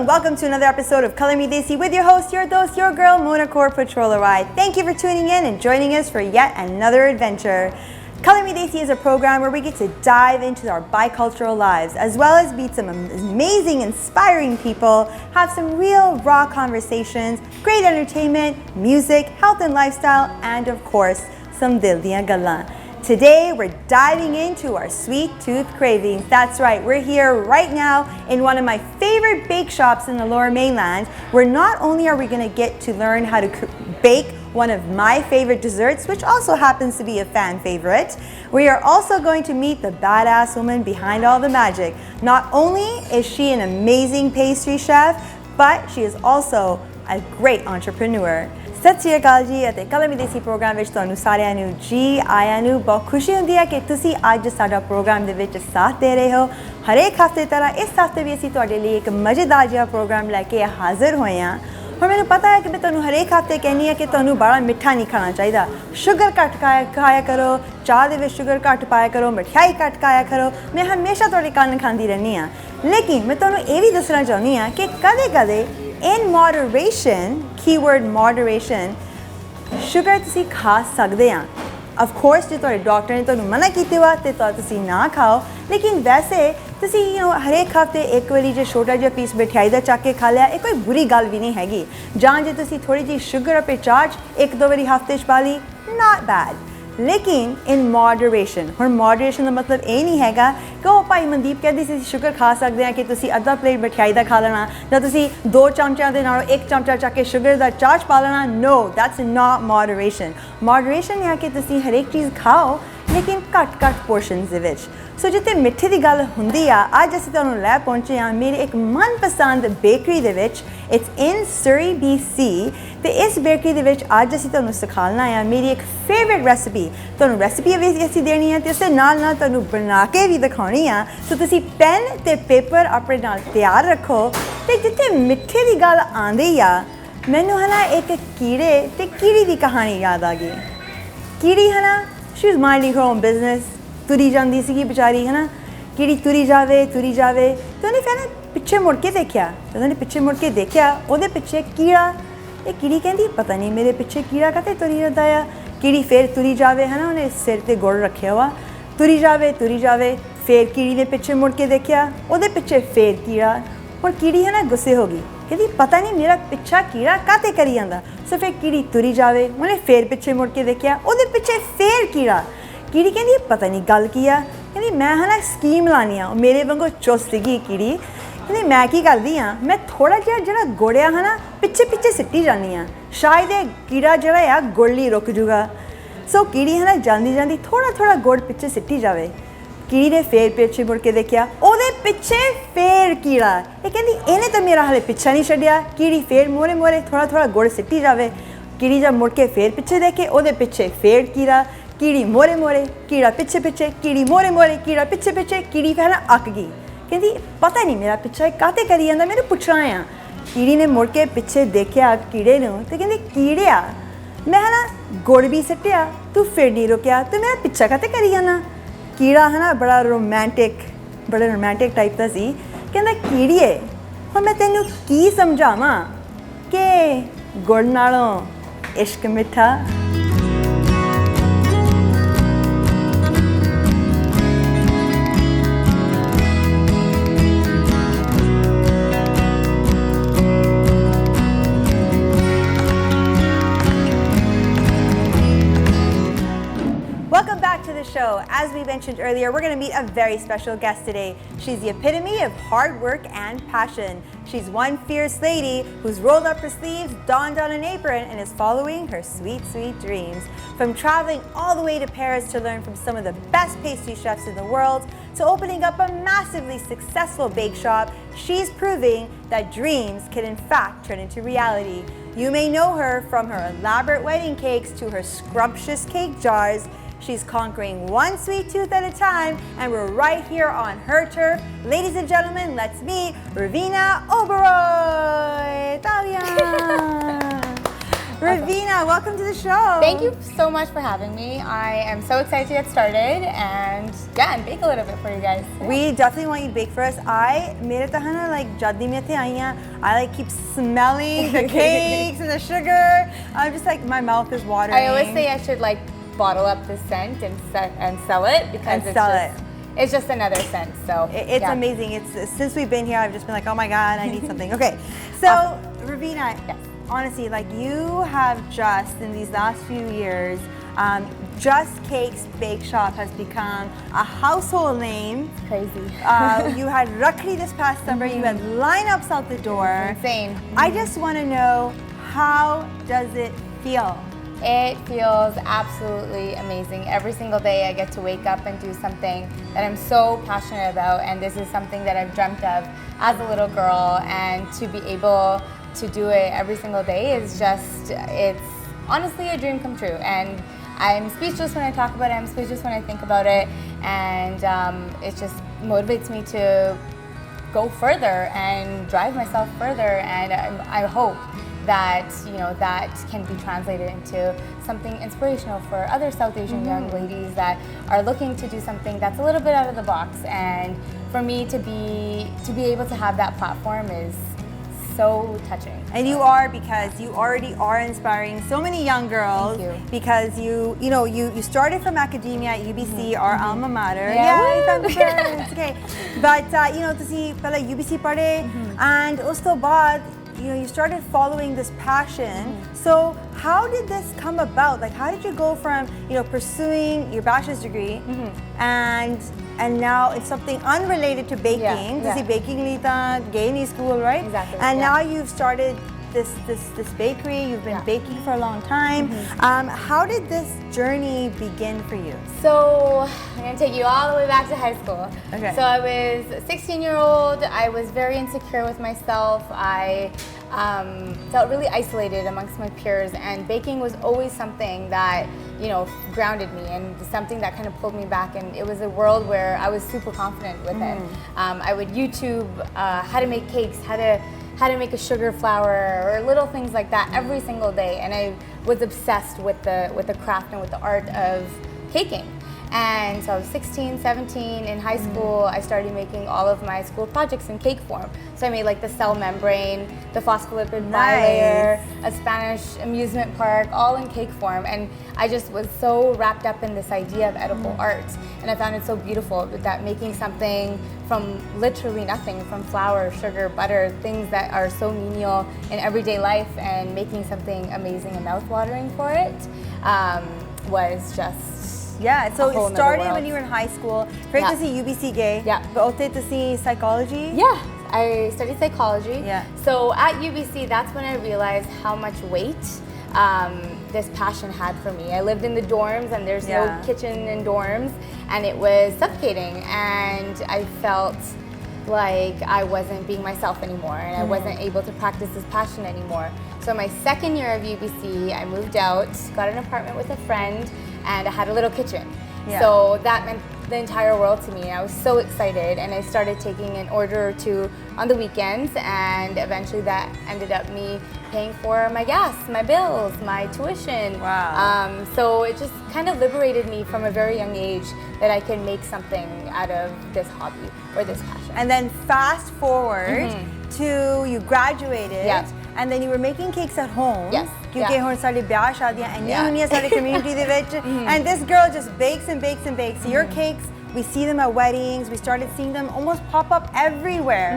and welcome to another episode of Color Me Desi with your host, your host, your girl, Mona Oberoi. Thank you for tuning in and joining us for yet another adventure. Color Me Desi is a program where we get to dive into our bicultural lives, as well as meet some amazing, inspiring people, have some real raw conversations, great entertainment, music, health and lifestyle, and of course, some dil diyan gallan. Today, we're diving into our sweet tooth cravings. That's right, we're here right now in one of my favorite bake shops in the Lower Mainland, where not only are we gonna get to learn how to bake one of my favorite desserts, which also happens to be a fan favorite, we are also going to meet the badass woman behind all the magic. Not only is she an amazing pastry chef, but she is also a great entrepreneur. ਸਤਿ ਸ਼੍ਰੀ ਅਕਾਲ ਜੀ ਅਤੇ colour ਮੀ ਦੇਸੀ programme ਵਿੱਚ ਤੁਹਾਨੂੰ ਸਾਰਿਆਂ ਨੂੰ ਜੀ ਆਇਆਂ ਨੂੰ ਬਹੁਤ ਖੁਸ਼ੀ ਹੁੰਦੀ ਹੈ ਕਿ ਤੁਸੀਂ ਅੱਜ ਸਾਡਾ ਪ੍ਰੋਗਰਾਮ ਦੇ ਵਿੱਚ ਸਾਥ ਦੇ ਰਹੇ ਹੋ ਹਰੇਕ ਹਫਤੇ ਤਰ੍ਹਾਂ ਇਸ ਹਫਤੇ ਵੀ ਅਸੀਂ ਤੁਹਾਡੇ ਲਈ ਇੱਕ ਮਜ਼ੇਦਾਰ ਜਿਹਾ ਪ੍ਰੋਗਰਾਮ ਲੈ ਕੇ ਹਾਜ਼ਰ ਹੋਏ ਹਾਂ ਹੁਣ ਮੈਨੂੰ ਪਤਾ ਹੈ ਕਿ ਮੈਂ ਤੁਹਾਨੂੰ ਹਰੇਕ ਹਫਤੇ ਕਹਿੰਦੀ ਹਾਂ ਕਿ ਤੁਹਾਨੂੰ ਬੜਾ ਮਿੱਠਾ ਨਹੀਂ ਖਾਣਾ ਚਾਹੀਦਾ ਸ਼ੂਗਰ ਘੱਟ ਖਾਇਆ ਕਰੋ ਚਾਹ ਦੇ ਵਿੱਚ ਸ਼ੂਗਰ ਘੱਟ ਪਾਇਆ ਕਰੋ ਮਠਿਆਈ ਘੱਟ ਖਾਇਆ ਕਰੋ ਮੈਂ ਹਮੇਸ਼ਾ ਤੁਹਾਡੇ ਕੰਨ ਖਾਂਦੀ ਰਹਿੰਦੀ ਹਾਂ ਲੇਕਿਨ ਮੈਂ ਤੁਹਾਨੂੰ ਇਹ ਵੀ ਦੱਸਣਾ ਚਾਹੁੰਦੀ ਹਾਂ ਕਿ ਕਦੇ-ਕਦੇ in moderation, keyword moderation, sugar ਤੁਸੀਂ ਖਾ ਸਕਦੇ ਆ of course ਜੇ ਤੁਹਾਡੇ ਡਾਕਟਰ ਨੇ ਤੁਹਾਨੂੰ ਮਨਾ ਕੀਤਾ ਵਾ ਤੇ ਤੁਸੀਂ ਨਾ ਖਾਓ ਲੇਕਿਨ ਵੈਸੇ ਤੁਸੀਂ ਹਰੇਕ ਹਫਤੇ ਇੱਕ ਵਾਰੀ ਜੇ ਛੋਟਾ ਜਿਹਾ ਪੀਸ ਮਠਿਆਈ ਦਾ ਚੱਕ ਕੇ ਖਾ ਲਿਆ ਇਹ ਕੋਈ ਬੁਰੀ ਗੱਲ ਵੀ ਨਹੀਂ ਹੈਗੀ ਜਾਂ ਜੇ ਤੁਸੀਂ ਥੋੜੀ ਜਿਹੀ ਸ਼ੂਗਰ ਆਪੇ ਚਾਰਜ ਇੱਕ ਦੋ ਵਾਰੀ ਹਫਤੇ 'ਚ ਪਾ ਲਈ not bad ਲੇਕਿਨ in moderation ਹੁਣ moderation ਦਾ ਮਤਲਬ ਇਹ ਨਹੀਂ ਹੈਗਾ ਕਿ ਉਹ ਭਾਈ ਮਨਦੀਪ ਕਹਿੰਦੀ ਸੀ ਸ਼ੂਗਰ ਖਾ ਸਕਦੇ ਆ ਕਿ ਤੁਸੀਂ ਅੱਧਾ ਪਲੇਟ ਮਠਿਆਈ ਦਾ ਖਾ ਲੈਣਾ ਜਾਂ ਤੁਸੀਂ 2 ਚਮਚਿਆਂ ਦੇ ਨਾਲ 1 ਚਮਚਾ ਚੱਕ ਕੇ ਸ਼ੂਗਰ ਦਾ ਚਾਰਜ ਪਾ ਲੈਣਾ no that's not moderation ਹੈ ਕਿ ਤੁਸੀਂ ਹਰੇਕ ਚੀਜ਼ ਖਾਓ ਲੇਕਿਨ ਘੱਟ ਪੋਰਸ਼ਨਸ ਦੇ ਵਿੱਚ ਸੋ ਜਿੱਥੇ ਮਿੱਠੇ ਦੀ ਗੱਲ ਹੁੰਦੀ ਆ ਅੱਜ ਅਸੀਂ ਤੁਹਾਨੂੰ ਲੈ ਪਹੁੰਚੇ ਹਾਂ ਮੇਰੀ ਇੱਕ ਮਨਪਸੰਦ ਬੇਕਰੀ ਦੇ ਵਿੱਚ ਇਟਸ ਇਨ Surrey BC ਤੇ ਇਸ ਬੇਕਰੀ ਦੇ ਵਿੱਚ ਅੱਜ ਅਸੀਂ ਤੁਹਾਨੂੰ ਸਿਖਾਉਣਾ ਆ ਮੇਰੀ ਇੱਕ ਫੇਵਰਿਟ ਰੈਸਿਪੀ ਤੁਹਾਨੂੰ ਰੈਸਿਪੀ ਵੀ ਅਸੀਂ ਦੇਣੀ ਹੈ ਤੇ ਉਸੇ ਨਾਲ ਤੁਹਾਨੂੰ ਬਣਾ ਕੇ ਵੀ ਦਿਖਾਉਣੀ ਆ ਸੋ ਤੁਸੀਂ ਪੈਨ ਤੇ ਪੇਪਰ ਆਪਣੇ ਨਾਲ ਤਿਆਰ ਰੱਖੋ ਤੇ ਜਿੱਥੇ ਮਿੱਠੇ ਦੀ ਗੱਲ ਆਉਂਦੀ ਆ ਮੈਨੂੰ ਇੱਕ ਕੀੜੇ ਤੇ ਕੀੜੀ ਦੀ ਕਹਾਣੀ ਯਾਦ ਆ ਗਈ ਕੀੜੀ she was minding her own business ਤੁਰੀ ਜਾਂਦੀ ਸੀਗੀ ਵਿਚਾਰੀ ਕੀੜੀ ਤੁਰੀ ਜਾਵੇ ਤੇ ਉਹਨੇ ਫਿਰ ਪਿੱਛੇ ਮੁੜ ਕੇ ਦੇਖਿਆ ਤੇ ਉਹਨੇ ਪਿੱਛੇ ਮੁੜ ਕੇ ਦੇਖਿਆ ਉਹਦੇ ਪਿੱਛੇ ਕੀੜਾ ਇਹ ਕੀੜੀ ਕਹਿੰਦੀ ਪਤਾ ਨਹੀਂ ਮੇਰੇ ਪਿੱਛੇ ਕੀੜਾ ਕਾਤੇ ਤੁਰੀ ਜਾਂਦਾ ਆ ਕੀੜੀ ਫਿਰ ਤੁਰੀ ਜਾਵੇ ਉਹਨੇ ਸਿਰ ਤੇ ਗੁੜ ਰੱਖਿਆ ਵਾ ਤੁਰੀ ਜਾਵੇ ਫਿਰ ਕੀੜੀ ਨੇ ਪਿੱਛੇ ਮੁੜ ਕੇ ਦੇਖਿਆ ਉਹਦੇ ਪਿੱਛੇ ਫਿਰ ਕੀੜਾ ਹੁਣ ਕੀੜੀ ਗੁੱਸੇ ਹੋ ਗਈ ਕਹਿੰਦੀ ਪਤਾ ਨਹੀਂ ਮੇਰਾ ਪਿੱਛਾ ਕੀੜਾ ਕਾਤੇ ਕਰੀ ਜਾਂਦਾ ਸੋ ਫਿਰ ਕੀੜੀ ਤੁਰੀ ਜਾਵੇ ਉਹਨੇ ਫਿਰ ਪਿੱਛੇ ਮੁੜ ਕੇ ਦੇਖਿਆ ਉਹਦੇ ਪਿੱਛੇ ਫਿਰ ਕੀੜੀ ਕਹਿੰਦੀ ਪਤਾ ਨਹੀਂ ਗੱਲ ਕੀ ਆ ਕਹਿੰਦੀ ਮੈਂ ਸਕੀਮ ਲਾਣੀ ਆ ਮੇਰੇ ਵਾਂਗੂ ਚੁਸਤ ਸੀਗੀ ਕੀੜੀ ਕਹਿੰਦੀ ਮੈਂ ਕੀ ਕਰਦੀ ਆ ਮੈਂ ਥੋੜਾ ਜਿਹਾ ਜਿਹੜਾ ਗੁੜ ਆ ਪਿੱਛੇ ਸਿੱਟੀ ਜਾਂਦੀ ਆ ਸ਼ਾਇਦ ਇਹ ਕੀੜਾ ਜਿਹੜਾ ਆ ਗੁੜ ਲਈ ਰੁਕ ਜੂਗਾ ਸੋ ਕੀੜੀ ਜਾਂਦੀ ਥੋੜਾ ਗੁੜ ਪਿੱਛੇ ਸਿੱਟੀ ਜਾਵੇ ਕੀੜੀ ਨੇ ਫੇਰ ਪਿੱਛੇ ਮੁੜ ਕੇ ਦੇਖਿਆ ਉਹਦੇ ਪਿੱਛੇ ਫੇਰ ਕੀੜਾ ਇਹ ਕਹਿੰਦੀ ਇਹਨੇ ਤਾਂ ਮੇਰਾ ਹਲੇ ਪਿੱਛਾ ਨਹੀਂ ਛੱਡਿਆ ਕੀੜੀ ਫੇਰ ਮੋਰੇ ਥੋੜਾ ਗੁੜ ਸਿੱਟੀ ਜਾਵੇ ਕੀੜੀ ਜਦ ਮੁੜ ਕੇ ਫੇਰ ਪਿੱਛੇ ਦੇਖੇ ਉਹਦੇ ਪਿੱਛੇ ਫੇਰ ਕੀੜੀ ਮੋਰੇ ਕੀੜਾ ਪਿੱਛੇ ਕੀੜੀ ਮੋਰੇ ਕੀੜਾ ਪਿੱਛੇ ਕੀੜੀ ਫਿਰ ਅੱਕ ਗਈ ਕਹਿੰਦੀ ਪਤਾ ਨਹੀਂ ਮੇਰਾ ਪਿੱਛਾ ਕਾਤੇ ਕਰੀ ਜਾਂਦਾ ਮੈਨੂੰ ਪੁੱਛਣਾ ਆ ਕੀੜੀ ਨੇ ਮੁੜ ਕੇ ਪਿੱਛੇ ਦੇਖਿਆ ਕੀੜੇ ਨੂੰ ਤੇ ਕਹਿੰਦੀ ਕੀੜਿਆ ਮੈਂ ਗੁੜ ਵੀ ਸਿੱਟਿਆ ਤੂੰ ਫਿਰ ਨਹੀਂ ਰੁਕਿਆ ਤੂੰ ਮੇਰਾ ਪਿੱਛਾ ਕਾਤੇ ਕਰੀ ਜਾਂਦਾ ਕੀੜਾ ਬੜਾ ਰੋਮਾਂਟਿਕ ਟਾਈਪ ਦਾ ਸੀ ਕਹਿੰਦਾ ਕੀੜੀਏ ਹੁਣ ਮੈਂ ਤੈਨੂੰ ਕੀ ਸਮਝਾਵਾਂ ਕਿ ਗੁੜ ਨਾਲੋਂ ਇਸ਼ਕ ਮਿੱਠਾ Welcome back to the show. As we mentioned earlier, we're going to meet a very special guest today. She's the epitome of hard work and passion. She's one fierce lady who's rolled up her sleeves, donned on an apron, and is following her sweet, sweet dreams. From traveling all the way to Paris to learn from some of the best pastry chefs in the world, to opening up a massively successful bake shop, she's proving that dreams can in fact turn into reality. You may know her from her elaborate wedding cakes to her scrumptious cake jars. She's conquering one sweet tooth at a time, and we're right here on her turf. Ladies and gentlemen, let's meet Raveena Oberoi. Talia! Raveena, welcome to the show. Thank you so much for having me. I am so excited to get started and bake a little bit for you guys. We definitely want you to bake for us. Mere tahana like jaddi mein the aiyan. I like keep smelling the cakes and the sugar. I'm just like my mouth is watering. I always say I should like bottle up the scent and sell it because it's just another scent. So it's amazing. It's since we've been here, I've just been like, oh my god, I need something. Okay, so Raveena, honestly, like you have just in these last few years, Just Cakes Bakeshop has become a household name. It's crazy. You had Rakhi this past summer. You had lineups out the door. Insane. I just want to know, how does it feel? It feels absolutely amazing. Every single day I get to wake up and do something that I'm so passionate about, and this is something that I've dreamt of as a little girl, and to be able to do it every single day is just, it's honestly a dream come true. And I'm speechless when I talk about it, I'm speechless when I think about it, and it just motivates me to go further and drive myself further, and I hope that that can be translated into something inspirational for other South Asian young ladies that are looking to do something that's a little bit out of the box. And for me to be able to have that platform is so touching. And you are, because you already are inspiring so many young girls. Thank you. Because you started from academia at UBC, our alma mater. It's okay. But ਤੁਸੀਂ ਪਹਿਲਾਂ UBC ਪੜ੍ਹੇ, and ਉਸ ਤੋਂ ਬਾਅਦ you started following this passion. So how did this come about? Like, how did you go from pursuing your bachelor's degree and now it's something unrelated to baking? Because baking lita gay ni school, right? Exactly. And now you've started this bakery. You've been baking for a long time. How did this journey begin for you? So I'm gonna take you all the way back to high school. Okay. So I was a 16-year-old. I was very insecure with myself. I felt really isolated amongst my peers, and baking was always something that grounded me and something that kind of pulled me back. And it was a world where I was super confident with it. I would YouTube how to make cakes, how to make a sugar flour, or little things like that every single day, and I was obsessed with the craft and with the art of caking. And so I was 16, 17, in high school I started making all of my school projects in cake form. So I made like the cell membrane, the phospholipid bilayer, a Spanish amusement park, all in cake form. And I just was so wrapped up in this idea of edible art, and I found it so beautiful that making something from literally nothing, from flour, sugar, butter, things that are so menial in everyday life, and making something amazing and mouth-watering for it was just so it started when you were in high school. First to see UBC gay. But to see psychology. I studied psychology. So at UBC, that's when I realized how much weight this passion had for me. I lived in the dorms, and there's no kitchen in dorms, and it was suffocating, and I felt like I wasn't being myself anymore, and I wasn't able to practice this passion anymore. So my second year of UBC, I moved out, got an apartment with a friend, and I had a little kitchen. So that meant the entire world to me. I was so excited, and I started taking an order or two on the weekends, and eventually that ended up me paying for my gas, my bills, my tuition. So it just kind of liberated me from a very young age that I can make something out of this hobby or this passion. And then fast forward to you graduated, and then you were making cakes at home. Because ਹੁਣ ਸਾਡੇ ਵਿਆਹ ਸ਼ਾਦੀਆਂ ਇੰਨੀਆਂ ਹੁੰਦੀਆਂ ਸਾਡੇ community ਦੇ ਵਿੱਚ, and this girl just bakes and bakes and bakes. Your cakes, we see them at weddings. We started seeing them almost pop up everywhere.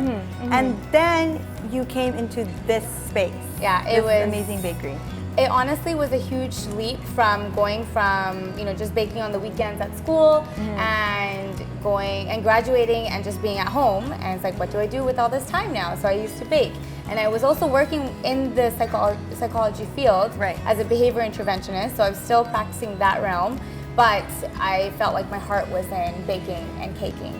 And then you came into this space. It was amazing bakery. It honestly was a huge leap from going from just baking on the weekends at school and going and graduating and just being at home, and it's like, what do I do with all this time now? So I used to bake, and I was also working in the psychology field as a behavior interventionist, so I was still practicing that realm, but I felt like my heart was in baking and caking.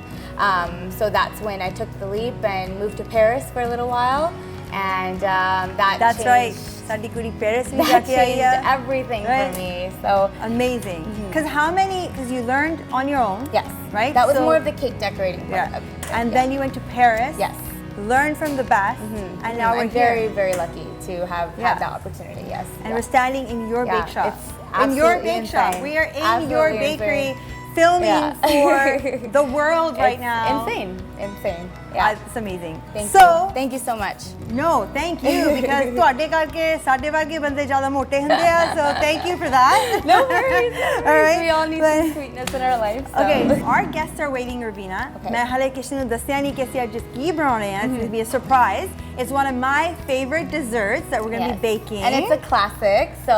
So that's when I took the leap and moved to Paris for a little while, and that's changed. That changed everything for me. So amazing. Because you learned on your own. Yes. Right? That was more of the cake decorating part. And then you went to Paris. Yes. learn from the best, and now we're I'm here. very lucky to have had that opportunity. Yes. And we're standing in your bake shop. It's In your absolutely bake shop. insane. We are in Absolutely your bakery, insane. filming for the world right It's now. Insane. Yeah. It's amazing. Thank you so much. No, thank you, because ਤੁਹਾਡੇ ਕਰਕੇ ਸਾਡੇ ਵਰਗੇ ਬੰਦੇ ਜ਼ਿਆਦਾ ਮੋਟੇ ਹੁੰਦੇ ਆ, so thank you for that. No worries. All right. We all need some sweetness in our life. So. Okay, our guests are waiting, Raveena. ਮੈਂ ਹਲੇ ਕਿਸੇ ਨੂੰ ਦੱਸਿਆ ਨਹੀਂ ਕਿ ਅਸੀਂ ਅੱਜ ਕੀ ਬਣਾਉਣੇ ਆ. It's going to be a surprise. It's one of my favorite desserts that we're going to be baking. And it's a classic. So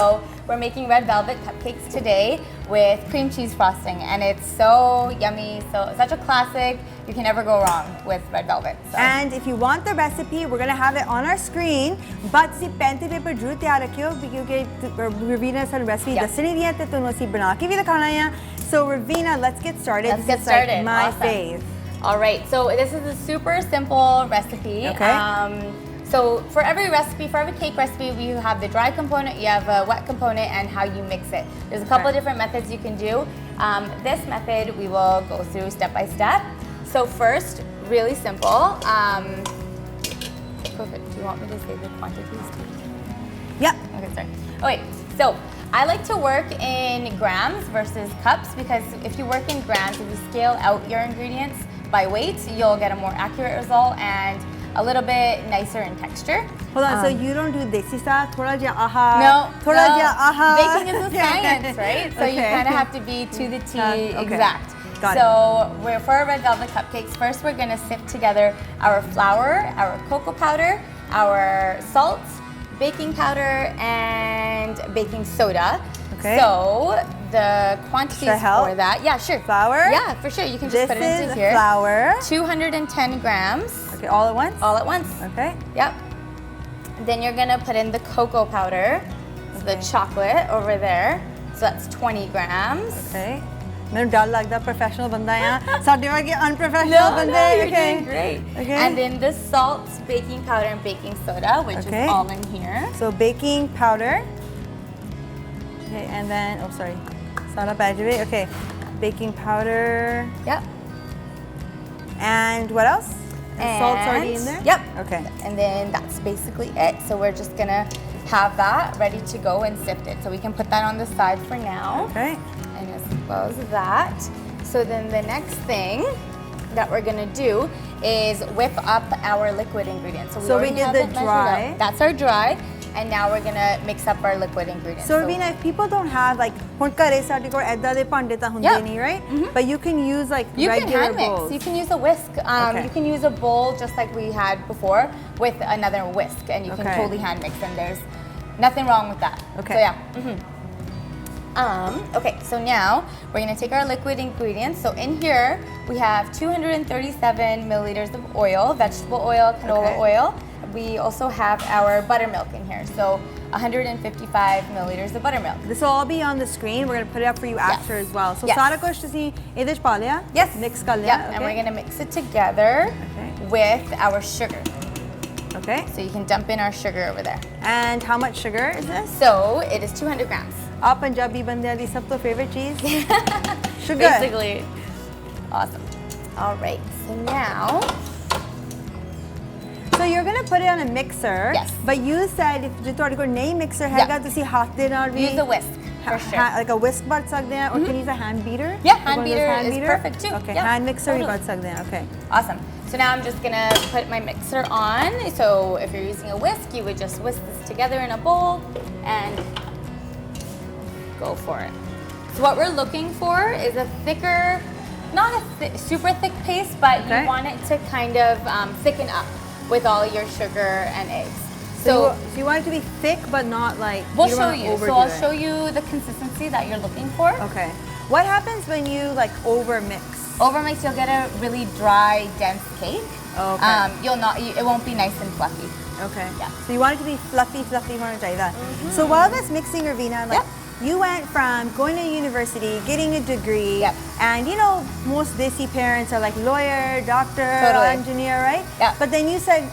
we're making red velvet cupcakes today with cream cheese frosting, and it's so yummy. So such a classic. You can never go wrong with red velvet. So. And if you want the recipe, we're going to have it on our screen. But ਤੁਸੀਂ pen ਤੇ paper ਜ਼ਰੂਰ ਤਿਆਰ ਰੱਖਿਓ, ਕਿਉਂਕਿ Raveena ਸਾਨੂੰ recipe ਦੱਸਣੀ ਦੀ ਹੈ ਤੇ ਤੁਹਾਨੂੰ ਅਸੀਂ ਬਣਾ ਕੇ ਵੀ ਦਿਖਾਣਾ ਹੈ. So Raveena, let's get started. Let's get started. Like my awesome. fave. All right. So this is a super simple recipe. Okay. So for every recipe, for every cake recipe, we have the dry component, you have a wet component, and how you mix it. There's a couple of different methods you can do. This method we will go through step by step. So first, really simple. Perfect. Do you want me to say the quantities? Yep. Okay, sorry. Okay, so I like to work in grams versus cups, because if you work in grams, if you scale out your ingredients by weight, you'll get a more accurate result and a little bit nicer in texture. Hold on, so you don't do desi style? Thoda ja aha. No. Thoda ja aha. Baking is a science, right? So you kind of have to be to the T exact. Got so for our red velvet cupcakes, first we're going to sift together our flour, our cocoa powder, our salt, baking powder, and baking soda. Okay. So the quantities for that, yeah, sure. Flour? Yeah, for sure. You can just put it into here. This is flour. 210 grams. Okay, all at once? All at once. Okay. Yep. Then you're gonna put in the cocoa powder, the chocolate over there. So that's 20 grams. Okay. ਮੈਨੂੰ ਡਰ ਲੱਗਦਾ professional ਬੰਦਾ ਆ ਸਾਡੇ ਵਰਗੇ unprofessional ਬੰਦੇ. You're doing great. Okay. And then the salt, baking powder, and baking soda, which is all in here. So baking powder. Okay, and then sorry, soda pajave. Okay, baking powder. Yep. And what else? And salt's already in there. Yep. Okay. And then that's basically it. So we're just gonna have that ready to go and sift it. So we can put that on the side for now. Okay. And as well as that. So then the next thing that we're gonna do is whip up our liquid ingredients. So we did the dry. That's our dry. And now we're gonna mix up our liquid ingredients. So Raveena, if people don't have like ਹੁਣ ਘਰੇ ਸਾਡੇ ਕੋਲ ਐਦਾਂ ਦੇ ਭਾਂਡੇ ਤਾਂ ਹੁੰਦੇ ਨਹੀਂ, right? But you can use like regular hand mix. bowls. You can use a whisk. You can use a bowl just like we had before with another whisk, and you can totally hand mix. And there's nothing wrong with that. Okay. So yeah. Okay, so now we're gonna take our liquid ingredients. So in here we have 237 milliliters of oil, vegetable oil, canola oil. We also have our buttermilk in here. So 155 milliliters of buttermilk. This will all be on the screen. We're gonna put it up for you after as well. So ਸਾਰਾ ਕੁਝ ਤੁਸੀਂ ਇਹਦੇ ਚ ਪਾ ਲਿਆ? Yes. Mix ਕਰ ਲਿਆ? And we're gonna mix it together with our sugar. Okay. So you can dump in our sugar over there. And how much sugar is this? So it is 200 grams. ਆ ਪੰਜਾਬੀ ਬੰਦਿਆਂ ਦੀ ਸਭ ਤੋਂ favorite ਚੀਜ਼? Sugar. Basically. Awesome. All right. So now. So you're gonna put it on a mixer. Yes. But you said if ਜੇ ਤੁਹਾਡੇ ਕੋਲ ਨਹੀਂ mixer ਹੈਗਾ ਤੁਸੀਂ ਹੱਥ ਦੇ ਨਾਲ ਵੀ Use a whisk. For sure. Like a whisk ਵਰਤ ਸਕਦੇ ਆ, or can you use a hand beater? Yeah, hand beater is perfect too. Okay, Yeah, hand mixer we totally. ਵਰਤ ਸਕਦੇ ਆ. Okay. Awesome. So now I'm just gonna put my mixer on. So if you're using a whisk, you would just whisk this together in a bowl and go for it. So what we're looking for is a thicker, not a super thick paste, but you want it to kind of thicken up with all your sugar and eggs. So you want it to be thick, but not like. We'll show you. So I'll show you the consistency that you're looking for. Okay. What happens when you like overmix? Overmix, you'll get a really dry, dense cake. Okay. It won't be nice and fluffy. Okay. Yeah. So you want it to be fluffy, So while that's mixing, Raveena, like you went from going to university, getting a degree, and you know most desi parents are like lawyer, doctor, engineer, right? Yeah. But then you said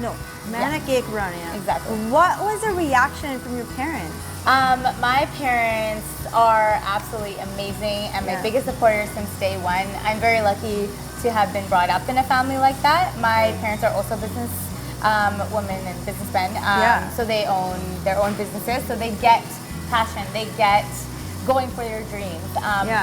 no. Mana cake running. Exactly. What was the reaction from your parents? My parents are absolutely amazing and my biggest supporters since day one. I'm very lucky to have been brought up in a family like that. My parents are also business women and businessmen, so they own their own businesses, so they get passion, they get going for their dreams.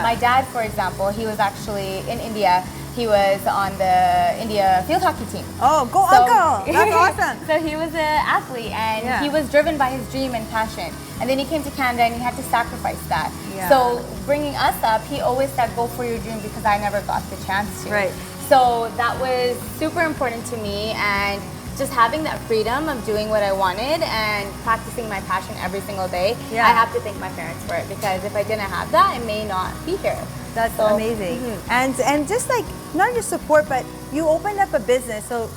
My dad, for example, he was actually in India. He was on the India field hockey team. Oh, go Uncle! That's awesome. So he was an athlete, and he was driven by his dream and passion. And then he came to Canada, and he had to sacrifice that. So bringing us up, he always said, "Go for your dream," because I never got the chance to. Right. So that was super important to me, and just having that freedom of doing what I wanted and practicing my passion every single day. I have to thank my parents for it, because if I didn't have that, I may not be here. That's amazing. And just like, not just support, but you opened up a business. So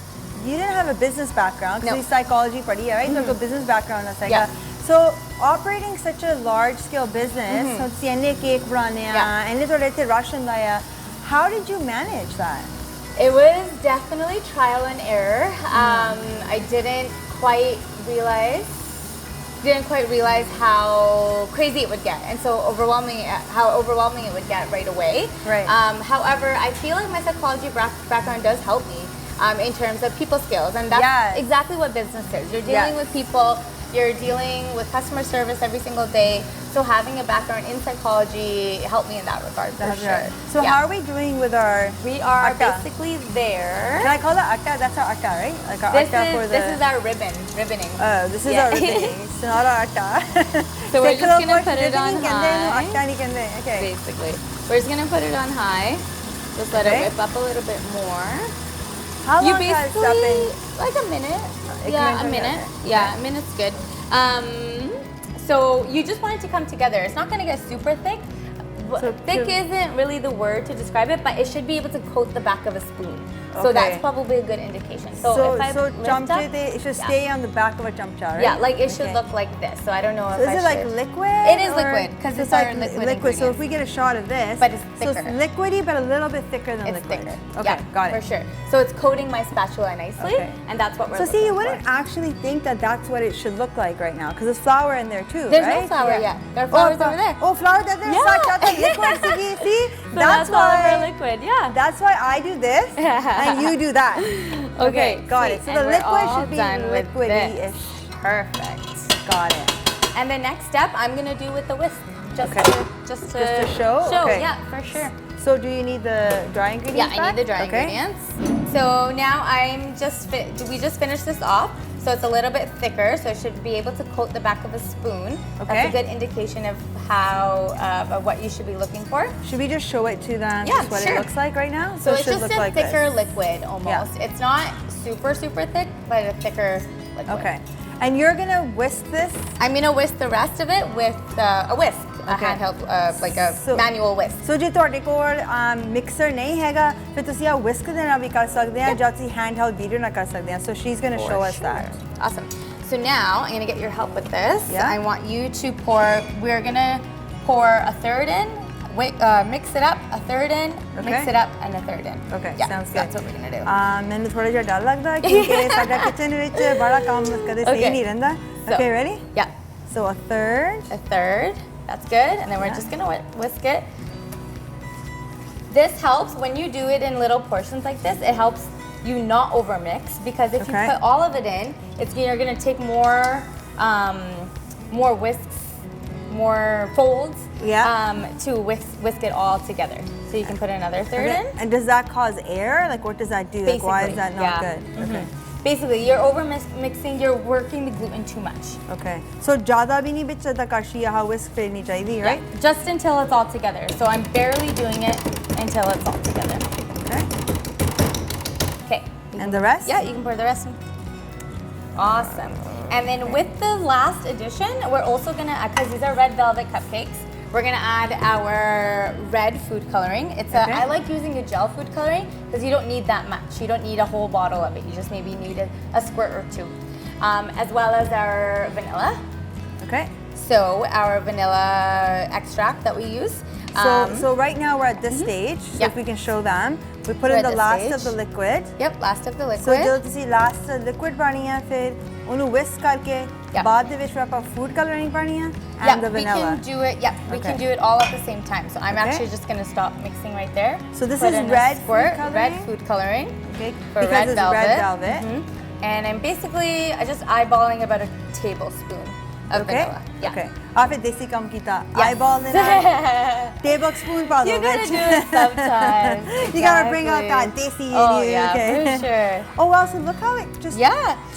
you didn't have a business background. No. So psychology party, right? So a business background. So operating such a large scale business, so CNA cake and Russian, how did you manage that? It was definitely trial and error. I didn't quite realize how crazy it would get, and so how overwhelming it would get right away. Right. However, I feel like my psychology background does help me in terms of people skills, and that's exactly what business is. You're dealing with people. You're dealing with customer service every single day. So having a background in psychology helped me in that regard, for sure. So how are we doing with our We are atta? basically there. Can I call that atta? That's our atta, right? Like our This is our ribboning. Oh, this is our ribboning. It's not our atta. So we're just gonna put it on high. Okay. Basically, we're just gonna put it on high. Just let it whip up a little bit more. How long has that been? Like a minute. A minute. Yeah, a minute's good. So you just want it to come together. It's not gonna get super thick. So thick isn't really the word to describe it, but it should be able to coat the back of a spoon. So that's probably a good indication. So if I lift up, it should stay on the back of a chamcha, right? Yeah, like it should look like this. So I don't know if is it like liquid? It is liquid, because it's our liquid. So if we get a shot of this, but it's thicker. So it's liquidy, but a little bit thicker than liquid. Thicker. Okay, got it. For sure. So it's coating my spatula nicely, and that's what we're looking for. So see, you wouldn't actually think that that's what it should look like right now, because there's flour in there too, There's right? no flour yet. There are flowers over there. Oh, flour that there's liquid. See, so that's why we're liquid. That's why I do this and you do that. Okay, got it. So the liquid should be liquidy-ish. Perfect. Got it. And the next step I'm gonna do with the whisk, just to show. Okay. Yeah, for sure. So do you need the dry ingredients? Yeah, I need the dry ingredients. So now we just finished this off. So it's a little bit thicker, so it should be able to coat the back of a spoon. That's a good indication of of what you should be looking for. Should we just show it to them? Yeah, what it looks like right now? So it's just a thicker liquid almost. It's not super thick, but a thicker liquid. Okay. And you're gonna whisk this? I'm gonna whisk the rest of it with a whisk. A handheld, like a manual whisk. So ਜੇ ਤੁਹਾਡੇ ਕੋਲ mixer ਨਹੀਂ ਹੈਗਾ ਫਿਰ ਤੁਸੀਂ ਆ whisk ਦੇ ਨਾਲ ਵੀ ਕਰ ਸਕਦੇ ਆ ਜਾਂ ਤੁਸੀਂ handheld beater ਨਾਲ ਕਰ ਸਕਦੇ ਆ. So she's going to show us that. Awesome. So now I'm going to get your help with this. I want you to we're going to pour a third in, mix it up, a third in, mix it up, and a third in. Okay, sounds good. That's what we're going to do. ਮੈਨੂੰ ਥੋੜਾ ਜਿਹਾ ਡਰ ਲੱਗਦਾ ਕਿਉਂਕਿ ਸਾਡਾ kitchen ਵਿੱਚ ਬੜਾ ਕੰਮ ਕਦੇ ਸਹੀ ਨਹੀਂ ਰਹਿੰਦਾ. Okay, ready? Yeah. So a third. A third. That's good. And then we're just going to whisk it. This helps when you do it in little portions like this. It helps you not overmix, because if you put all of it in, you're going to take more whisks, more folds to whisk it all together. So you can put another third in. And does that cause air? Like what does that do? Like why is that not good? Okay. Basically, you're over mixing, you're working the gluten too much. Okay. So ज़्यादा भी नहीं बिच सकता काशी यहाँ whisk करनी चाहिए, right? Yeah, just until it's all together. So I'm barely doing it until it's all together. Okay. Okay. And the rest? Yeah, you can pour the rest in. Awesome. And then with the last addition, we're also gonna add, because these are Red Velvet Cupcakes, we're gonna add our red food coloring. I like using a gel food coloring because you don't need that much. You don't need a whole bottle of it. You just maybe need a squirt or two. As well as our vanilla. Okay. So our vanilla extract that we use. So right now we're at this stage. So if we can show them. We put in the last of the liquid. Yep, last of the liquid. So you'll see last liquid bani hai, fir ਉਹਨੂੰ whisk ਕਰਕੇ ਬਾਅਦ ਦੇ ਵਿੱਚ ਆਪਾਂ food coloring ਪਾਣੀ ਆ and the vanilla. We can do it. Yeah, we can do it all at the same time. So I'm actually just going to stop mixing right there. So this is red food coloring? Red food coloring. Okay. For because red it's velvet. red velvet. And I'm basically just eyeballing about a tablespoon of vanilla. Yeah. Okay. Aap desi kam kita. Eyeball in tablespoon paa do. You gotta do it sometimes. You gotta bring out that desi in you. Oh yeah, for sure. Oh wow, so look how it just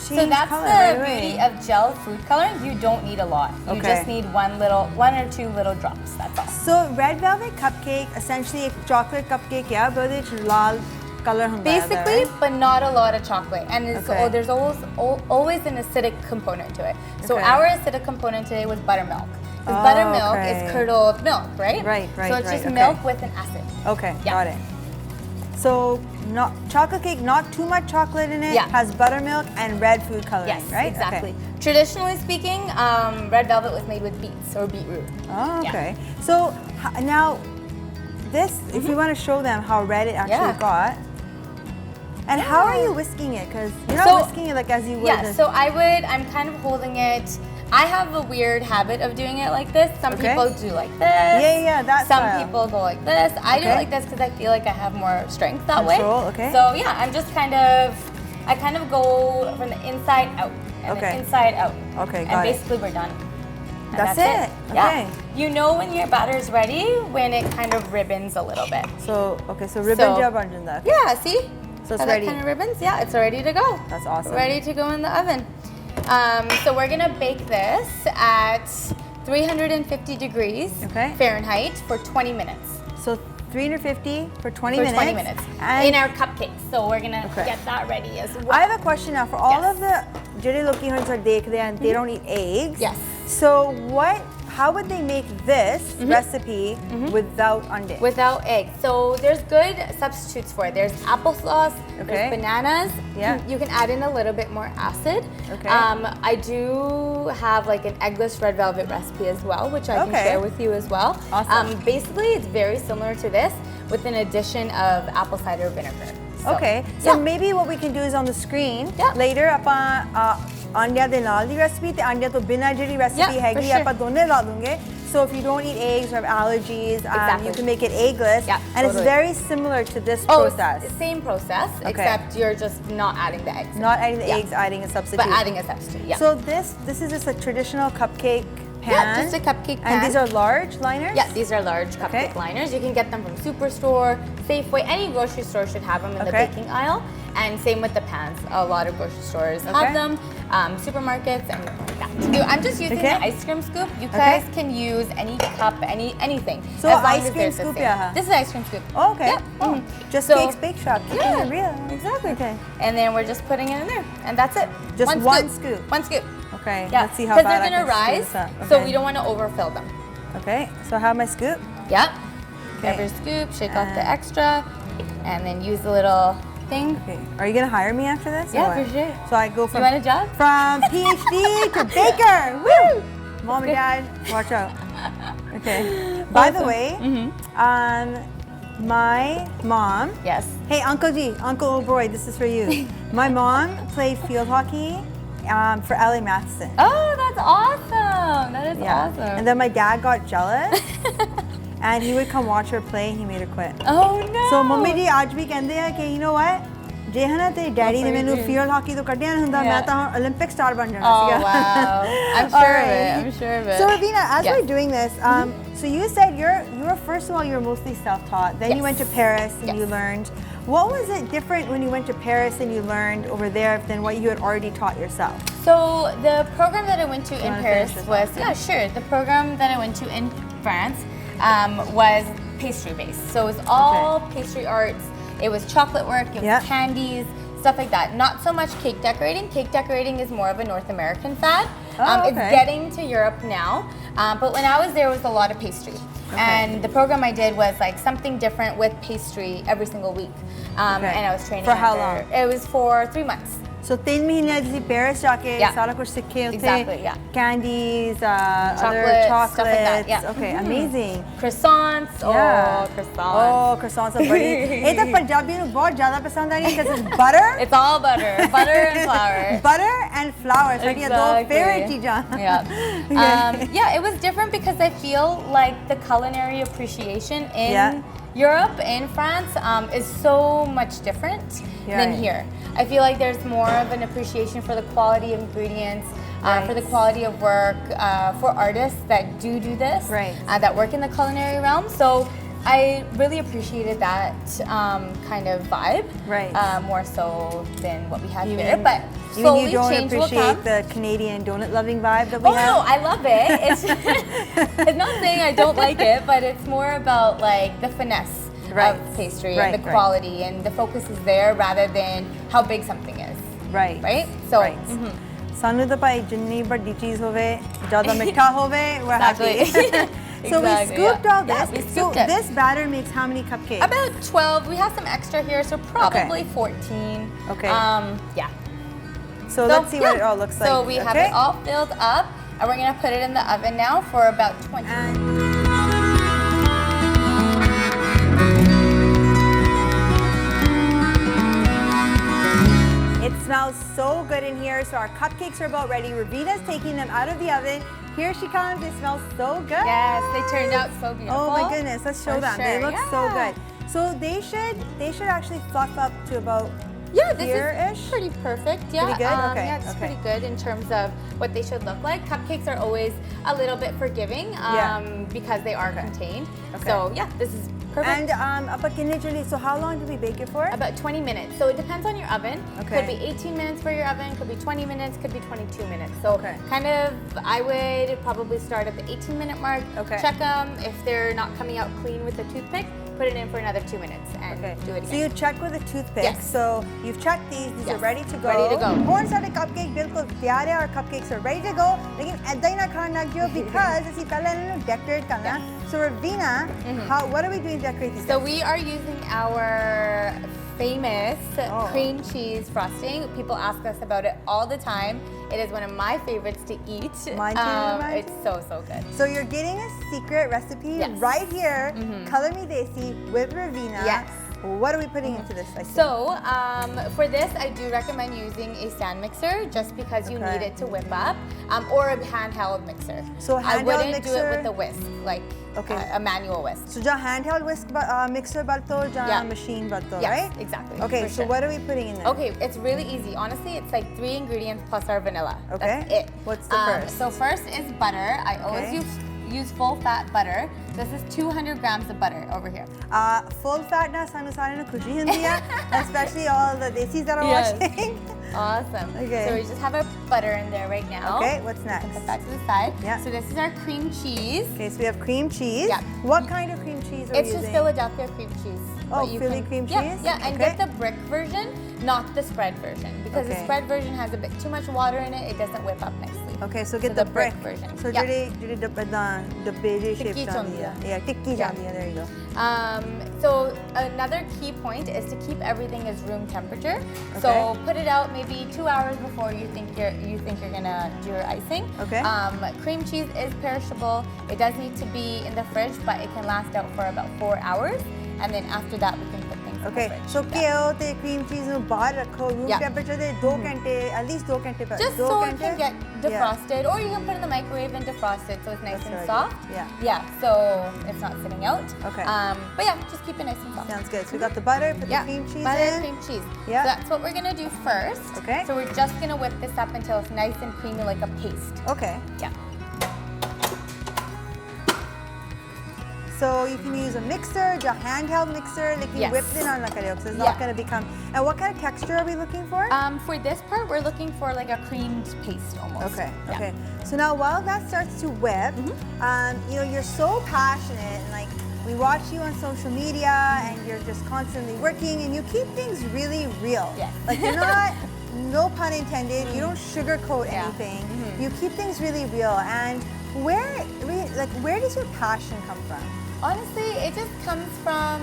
So that's color the right beauty away. of gel food coloring. You don't need a lot. You just need one or two little drops. That's all. So red velvet cupcake essentially a chocolate cupcake yeah, but it's lal color hunda basically, but not a lot of chocolate. And it's, there's always an acidic component to it. So our acidic component today was buttermilk. Because buttermilk is curdled milk, right? Right. So it's just milk with an acid. Okay, got it. So not chocolate cake, not too much chocolate in it. Has buttermilk and red food coloring, yes, right? Exactly. Traditionally speaking, red velvet was made with beets or beetroot. Oh, okay. So now this, if you want to show them how red it actually got. And how are you whisking it? Because you're not whisking it like as you would. Yeah, so I'm kind of holding it. I have a weird habit of doing it like this. Some people do like this. Yeah, that's Some people go like this. I do it like this because I feel like I have more strength that way. Okay. So yeah, I'm just I kind of go from the inside out and the inside out. Okay, got and basically we're done. And that's it. Yeah. Okay. You know when your batter is ready when it kind of ribbons a little bit. So ribbon job on that. Yeah, see? So it's and ready. That kind of ribbons, yeah, it's ready to go. That's awesome. Ready to go in the oven. So we're gonna bake this at 350 degrees Fahrenheit for 20 minutes. So 350 for 20 minutes? For 20 minutes. In our cupcakes. So we're gonna get that ready as well. I have a question now. For all of the ਜਿਹੜੇ ਲੋਕੀ ਹੁਣ ਸਾਡੇ ਦੇਖਦੇ and they don't eat eggs. Yes. So how would they make this recipe without ande? Without eggs. So there's good substitutes for it. There's applesauce, there's bananas. Yeah. You can add in a little bit more acid. Okay. I do have like an eggless red velvet recipe as well, which I can share with you as well. Awesome. Basically, it's very similar to this with an addition of apple cider vinegar. So, so maybe what we can do is on the screen later ਆਪਾਂ ਅੰਡਿਆਂ ਦੇ ਨਾਲ ਦੀ recipe ਤੇ ਅੰਡਿਆਂ ਤੋਂ ਬਿਨਾਂ ਜਿਹੜੀ recipe ਹੈਗੀ ਆਪਾਂ ਦੋਨੇ ਲਾ ਦੂੰਗੇ. So if you don't eat eggs or have allergies, you can make it eggless. And it's very similar to this process. Same process, except you're just not adding the eggs. Not adding the eggs, adding a substitute. But adding a substitute, So this is just a traditional cupcake pan. Yeah, just a cupcake pan. And these are large liners? Yeah, these are large cupcake liners. You can get them from Superstore, Safeway, any grocery store should have them in the baking aisle. And same with the pans. A lot of grocery stores have them, supermarkets, and like that. I'm just using the ice cream scoop. You guys can use any cup, anything. So as long ice as cream there's scoop, This is ice cream scoop. Oh, okay. Yeah. Just Cakes Bakeshop. Yeah, real. Exactly. Okay. And then we're just putting it in there, and that's it. Just one scoop. One scoop. Okay. Yeah. Let's see how Because bad they're gonna rise, so we don't want to overfill them. Okay. So how my scoop? Yep. Grab your scoop, shake off the extra, and then use the little thing. Okay. Are you gonna hire me after this? Yeah, for sure. So I go from you want a job? From PhD to baker. Woo! Mom and Dad, watch out. Okay. By the way, my mom. Yes. Hey, Uncle G, Uncle Oberoi, this is for you. My mom played field hockey for LA Matheson. Oh, that's awesome. That is awesome. And then my dad got jealous. And he would come watch her play and he made her quit. Oh no! So mommy ji aaj bhi kehande hai ki you know what? Je hana te daddy ne mainu field hockey to kadya na hunda main ta Olympic star ban jana siga. Oh wow! I'm sure of it. I'm sure of it. So Raveena, as we're doing this, so you said you were first of all you were mostly self-taught. Then you went to Paris and you learned. What was it different when you went to Paris and you learned over there than what you had already taught yourself? So the program that I went to in Paris was The program that I went to in France was pastry based. So it was all pastry arts. It was chocolate work, it was candies, stuff like that. Not so much cake decorating. Cake decorating is more of a North American fad. It's getting to Europe now. But when I was there, it was a lot of pastry. And the program I did was like something different with pastry every single week. And I was training for how long? It was for 3 months. So 3 महीने जैसे Paris जाके सारा कुछ सीखे होते Exactly, yeah. Candies, Chocolates, other stuff like that, chocolates. yeah. Okay, amazing. Croissants. Yeah. Oh, croissants. Oh, croissants are bड़ी. ये तो पंजाबी ਨੂੰ बहुत ज़्यादा पसंद आ रही है because it's butter. It's all butter. Butter and flour. Butter and flour. साडियां दो favorite चीज़ां. Yeah. Yeah, it was different because I feel like the culinary appreciation in Europe, in France, is so much different than here. I feel like there's more of an appreciation for the quality of ingredients, for the quality of work, for artists that do this, that work in the culinary realm. So I really appreciated that kind of vibe, more so than what we have here. But slowly you don't change will appreciate come. the Canadian donut-loving vibe that we have? No, I love it. It's not saying I don't like it, but it's more about like the finesse of pastry and the quality, and the focus is there rather than how big something is. Right? So, ਸਾਨੂੰ ਤਾਂ ਭਾਈ ਜਿੰਨੀ ਵੱਡੀ ਚੀਜ਼ ਹੋਵੇ, ਜ਼ਿਆਦਾ ਮਿੱਠਾ ਹੋਵੇ, we're happy. So we scooped all this. So this batter makes how many cupcakes? About 12. We have some extra here, so probably 14. Okay. Yeah. So let's see what it all looks like. So we have it all filled up, and we're gonna put it in the oven now for about 20 minutes. It smells so good in here. So our cupcakes are about ready. Raveena's taking them out of the oven. Here she comes. They smell so good. Yes, they turned out so beautiful. Oh my goodness, let's show them. They look so good. So they should actually fluff up to about this here-ish? is pretty perfect. Yeah, pretty good. Okay, yeah, it's pretty good in terms of what they should look like. Cupcakes are always a little bit forgiving because they are contained. So yeah, this is perfect. And so how long do we bake it for? About 20 minutes. So it depends on your oven. Could be 18 minutes for your oven, could be 20 minutes, could be 22 minutes. So kind of, I would probably start at the 18-minute mark. Check them. If they're not coming out clean with a toothpick, put it in for another 2 minutes and do it again. So you check with a toothpick. Yes. So you've checked these are ready to go. Ready to go. Horn side cupcake bilkul tiyar hai, our cupcakes are ready to go. Lekin edda hi na khan lag jayo because ਅਸੀਂ ਪਹਿਲਾਂ ਇਹਨਾਂ ਨੂੰ decorate ਕਰਨਾ. So Raveena, what are we doing to decorate these? So we are using our famous cream cheese frosting. People ask us about it all the time. It is one of my favorites to eat. Mine too. It's so good. So you're getting a secret recipe right here. Color Me Desi with Raveena. Yes. What are we putting into this? So for this, I do recommend using a stand mixer just because you need it to whip up, or a handheld mixer. So handheld I wouldn't mixer, do it with a whisk, like a manual whisk. So just handheld whisk mixer balto, just machine balto, right? Yes, exactly. Okay, so what are we putting in there? Okay, it's really easy. Honestly, it's like 3 ingredients plus our vanilla. Okay. That's it. What's the first? So first is butter. I always use full fat butter. This is 200 grams of butter over here. Full fat na sanu sare nu khushi hundi hai, especially all the desis that are watching. Awesome. Okay. So we just have our butter in there right now. Okay, what's next? Put that to the side. Yeah. So this is our cream cheese. Okay, so we have cream cheese. Yeah. What kind of cream cheese are we using? It's just Philadelphia cream cheese. Oh, Philly cream cheese? Yeah, and get the brick version, not the spread version. Because the spread version has a bit too much water in it. It doesn't whip up nicely. Okay, so get the brick version. So ਜਿਹੜੇ ਡੱਬੇ ਜਿਹੇ shape ਜਾਂਦੀ ਹੈ. Yeah, ਟਿੱਕੀ ਜਾਂਦੀ ਹੈ. There you go. So another key point is to keep everything as room temperature. So put it out maybe 2 hours before you think you're gonna do your icing. Okay. Cream cheese is perishable. It does need to be in the fridge, but it can last out for about 4 hours. And then after that, we can put things in the fridge. So kale te cream cheese nu bahar rakho room temperature de 2 ਘੰਟੇ at least 2 ਘੰਟੇ per. Just so it can get defrosted, or you can put it in the microwave and defrost it so it's nice and soft. Yeah, so it's not sitting out. Okay. But yeah, just keep it nice and soft. Sounds good. So we got the butter, put the cream cheese butter, in. cream cheese. Yeah. So that's what we're gonna do first. Okay. So we're just gonna whip this up until it's nice and creamy like a paste. Okay. Yeah. So you can use a mixer, a handheld mixer, like you whip it on like a so it's not going to become. And what kind of texture are we looking for? For this part, we're looking for like a creamed paste almost. Okay. Okay. So now while that starts to whip, you know, you're so passionate and like we watch you on social media and you're just constantly working and you keep things really real. Yes. Like you're not, no pun intended, you don't sugarcoat anything. You keep things really real. And where does your passion come from? Honestly, it just comes from,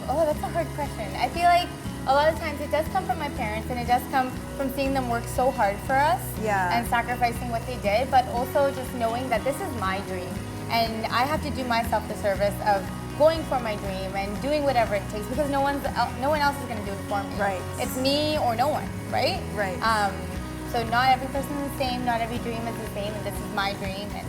that's a hard question. I feel like a lot of times it does come from my parents, and it does come from seeing them work so hard for us and sacrificing what they did, but also just knowing that this is my dream, and I have to do myself the service of going for my dream and doing whatever it takes, because no one else is going to do it for me. Right. It's me or no one, right? Right. So not every person is the same, not every dream is the same, and this is my dream, and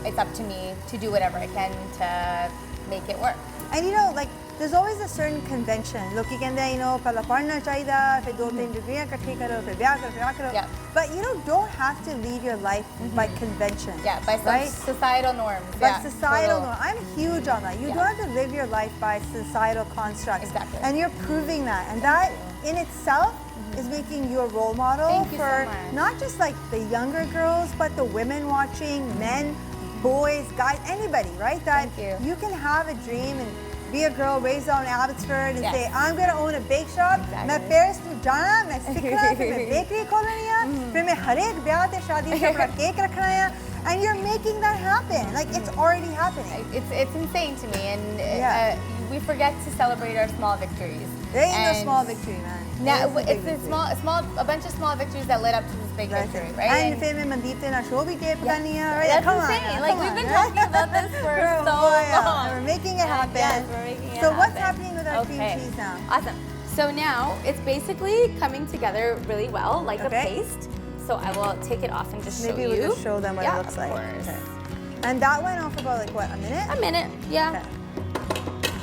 it's up to me to do whatever I can to make it work. And you know, like, there's always a certain convention. Loki kehndे you know, pehla padhna chahiye, fir 2-3 degrees ikathi karo, fir biyah karo. Yeah. But you know, don't have to lead your life by convention. Yeah, by some societal norms. By societal norms. I'm huge on that. You don't have to live your life by societal constructs. Exactly. And you're proving that. And that in itself is making you a role model for not just like the younger girls, but the women watching, men, boys, guys, anybody, right? That you can have a dream and be a girl raised on Abbotsford and say, I'm going to own a bake shop. मैं Paris to जाना, मैं सीखना, फिर मैं bakery खोलनी है, फिर मैं हर एक ब्याह ते शादी पे अपना cake रखना है. And you're making that happen. Like, it's already happening. It's insane to me, and we forget to celebrate our small victories. There ain't no small victory, man. Now, it's a bunch of small victories that led up to this big victory, right? And फिर मैं मनदीप ते ना show भी tape करनी है, right? That's Come insane. on, like, we've been talking about this for so long. We're making it happen. Yes, we're making it so happen. what's happening with our cream cheese now? Awesome. So now it's basically coming together really well, like a paste. So I will take it off and just show you. Maybe we'll just show them what it looks like. Okay. And that went off about like what, a minute? A minute, yeah. Okay.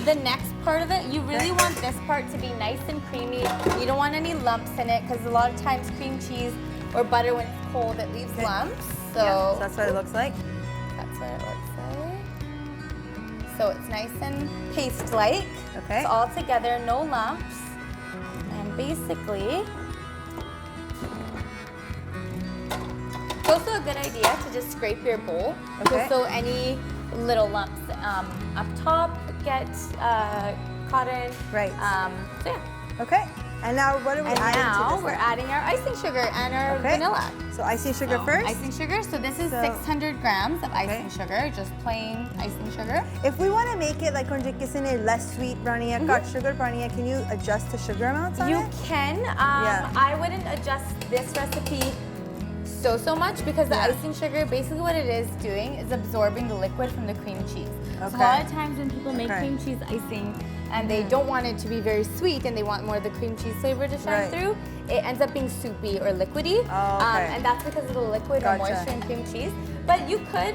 The next part of it, you really want this part to be nice and creamy. You don't want any lumps in it, because a lot of times cream cheese or butter, when it's cold, it leaves lumps. So that's what it looks like? That's what it looks like. So it's nice and paste-like. Okay. It's all together, no lumps. And basically, it's also a good idea to just scrape your bowl, just so any little lumps up top get caught in. Right. So yeah. Okay. And now what are we adding to this? We're adding our icing sugar and our vanilla. So icing sugar first? Icing sugar. So this is 600 grams of icing sugar, just plain icing sugar. If we want to make it like when kisi ne less sweet pani hai, cut sugar pani hai, can you adjust the sugar amounts on it? You can. I wouldn't adjust this recipe so much, because the icing sugar, basically what it is doing is absorbing the liquid from the cream cheese. So a lot of times when people make cream cheese icing and they don't want it to be very sweet and they want more of the cream cheese flavor to shine through, it ends up being soupy or liquidy. And that's because of the liquid or moisture in cream cheese. But you could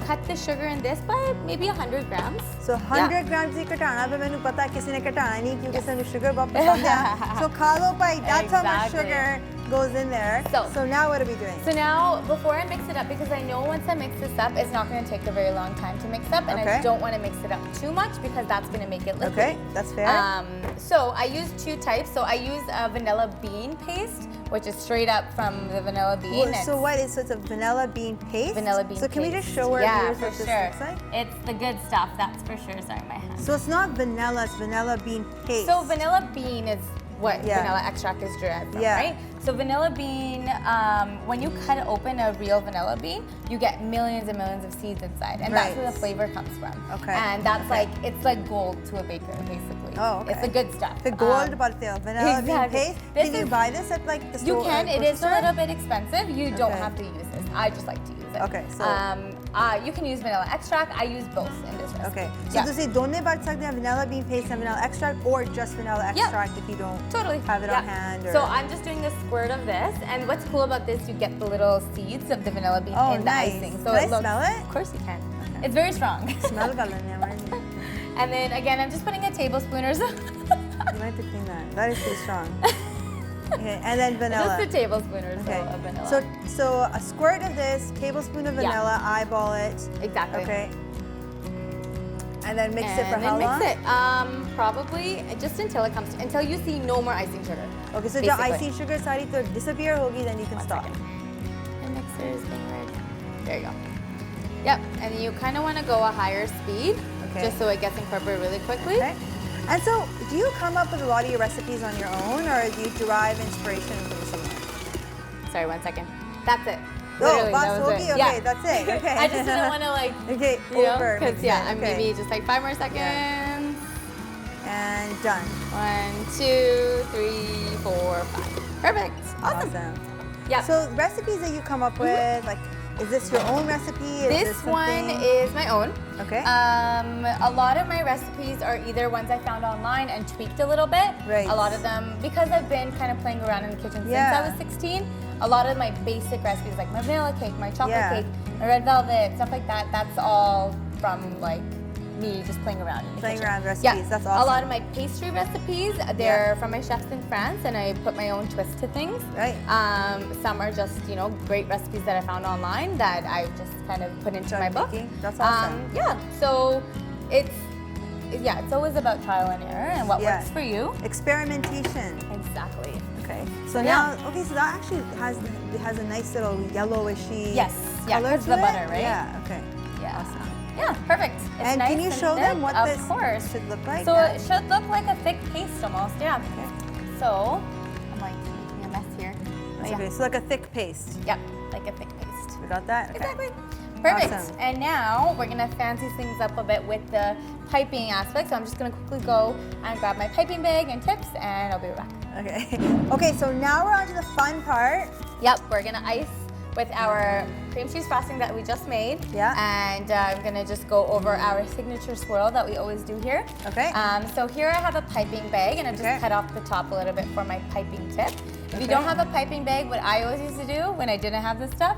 cut the sugar in this by maybe 100 grams. So 100 grams ही कटाना, पर मैंने पता किसी ने कटाना नहीं क्योंकि इसमें sugar बहुत पसंद है. So खा लो भाई, that's how much sugar goes in there. So now what are we doing? So now, before I mix it up, because I know once I mix this up, it's not going to take a very long time to mix up, and I don't want to mix it up too much because that's going to make it liquid. Okay, that's fair. So I use two types. So I use a vanilla bean paste, which is straight up from the vanilla bean. So what is, so it's a vanilla bean paste? Vanilla bean paste. So can we just show our viewers what this looks like? It's the good stuff, that's for sure. Sorry, my hand. So it's not vanilla, it's vanilla bean paste. So vanilla bean is what vanilla extract is derived from, right? So vanilla bean, when you cut open a real vanilla bean, you get millions and millions of seeds inside, and that's where the flavor comes from. Okay. And that's like, it's like gold to a baker, basically. Oh, okay. It's the good stuff. The gold vanilla bean paste. Can you buy this at like the store? You can. It is a little bit expensive. You don't have to use this. I just like to use it. Okay. So you can use vanilla extract. I use both in this recipe. Okay. So ਤੁਸੀਂ ਦੋਨੇ ਬਾਤ ਸਕਦੇ हैं, vanilla bean paste and vanilla extract, or just vanilla extract if you don't have it on hand. Or... So I'm just doing a squirt of this, and what's cool about this, you get the little seeds of the vanilla bean in the icing. So can I smell it? Of course you can. Okay. It's very strong. Smell And then again, I'm just putting a tablespoon or so. You might have to clean that. That is too strong. Okay, and then vanilla. Just a tablespoon or so of vanilla. So a squirt of this, tablespoon of vanilla, eyeball it. Exactly. Okay. And then mix it for how long? Mix it, probably just until it comes, until you see no more icing sugar. Okay, so the icing sugar sari to disappear hogi, then you can stop. The mixer is being ready. There you go. Yep, and you kind of want to go a higher speed, just so it gets incorporated really quickly. Okay. And so, do you come up with a lot of your recipes on your own, or do you derive inspiration from somewhere? Sorry, 1 second. That's it. Literally, that was it. Okay, that's it. Okay. I just didn't want to like, over. because maybe just like 5 more seconds. And done. 1, 2, 3, 4, 5. Perfect. Awesome. Yeah. So recipes that you come up with, like, is this your own recipe? This one is my own. Okay. A lot of my recipes are either ones I found online and tweaked a little bit. Right. A lot of them, because I've been kind of playing around in the kitchen since I was 16, a lot of my basic recipes, like my vanilla cake, my chocolate cake, my red velvet, stuff like that, that's all from like me just playing around in the kitchen. Around recipes, yeah. that's awesome. A lot of my pastry recipes, they're from my chefs in France, and I put my own twist to things. Right. Some are just, you know, great recipes that I found online that I just kind of put into my book. That's awesome. Yeah, so it's always about trial and error and what works for you. Experimentation. Exactly. Okay. So now, so that actually has a nice little yellowishy color because to the it? butter, right? Yeah. Okay. Yeah. Awesome. Yeah, perfect. It's And nice can you show them what this should look like? So it should look like a thick paste almost, yeah. Okay. So I'm like making a mess here. Okay, so like a thick paste. Yep, like a thick paste. We got that? Okay. Exactly. Perfect. Awesome. And now we're gonna fancy things up a bit with the piping aspect. So I'm just gonna quickly go and grab my piping bag and tips, and I'll be right back. Okay. Okay, so now we're on to the fun part. Yep, we're gonna ice with our cream cheese frosting that we just made. Yeah. And I'm gonna just go over our signature swirl that we always do here. Okay. So here I have a piping bag, and I've just cut off the top a little bit for my piping tip. If you don't have a piping bag, what I always used to do when I didn't have this stuff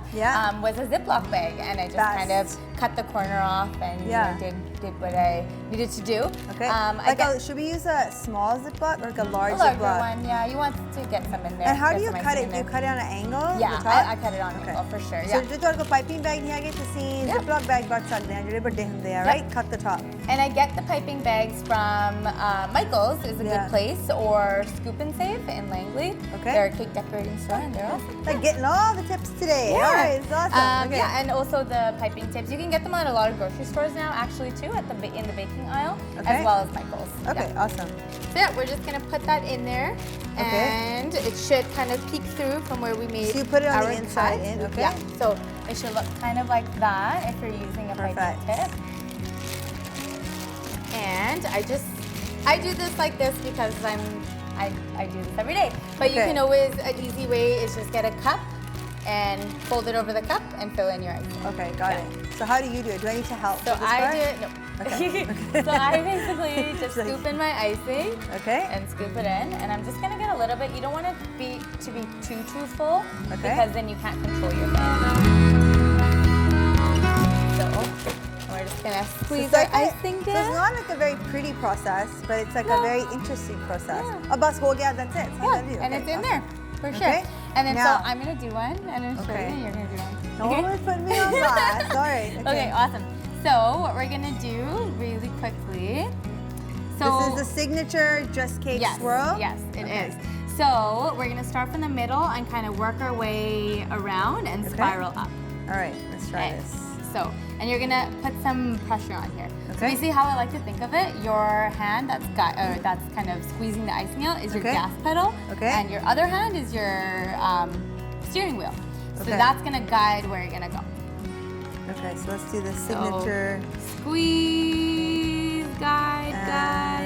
was a Ziploc bag, and I just kind of cut the corner off and you know, did what I needed to do. Okay. Should we use a small Ziploc or like a large Ziploc? Ziploc? One, yeah. You want to get some in there. And how do you cut it? Do you cut it on an angle? Yeah, I cut it on an angle for sure. So just got piping bag here, get to see Ziploc bag got stuck there, right? Cut the top. And I get the piping bags from Michael's is a good place, or Scoop and Save in Langley. Okay. They're a cake decorating store, and they're awesome. Like getting all the tips today. Yeah. All right, it's awesome. Yeah, and also the piping tips. You can get them at a lot of grocery stores now, actually, too, at the in the baking aisle, as well as Michael's. Okay, awesome. So yeah, we're just gonna put that in there, and it should kind of peek through from where we made. So you put it on the inside in, okay? Yeah. So it should look kind of like that if you're using a piping tip. And I do this like this because I do this every day. But you can always, an easy way is just get a cup and fold it over the cup and fill in your icing. Okay, got it. So how do you do it? Do I need to help? So I do it, no. Okay. So I basically just scoop in my icing and scoop it in, and I'm just gonna get a little bit. You don't want it to be too full because then you can't control your bag. So we're just gonna squeeze our icing down. So it's not like a very pretty process, but it's like a very interesting process. A bus ho gaya, that's it. And it's in there for sure. And then so I'm gonna do one, and then show you, and you're gonna do one. No one put me on blast. All right. Okay, awesome. So what we're gonna do really quickly. So this is the signature Just Cakes swirl? Yes, it is. So we're gonna start from the middle and kind of work our way around and spiral up. All right, let's try this. So, and you're gonna put some pressure on here. So you see how I like to think of it? Your hand that's kind of squeezing the icing out is your gas pedal, and your other hand is your steering wheel. So that's gonna guide where you're gonna go. Okay, so let's do the signature. So, squeeze, guide,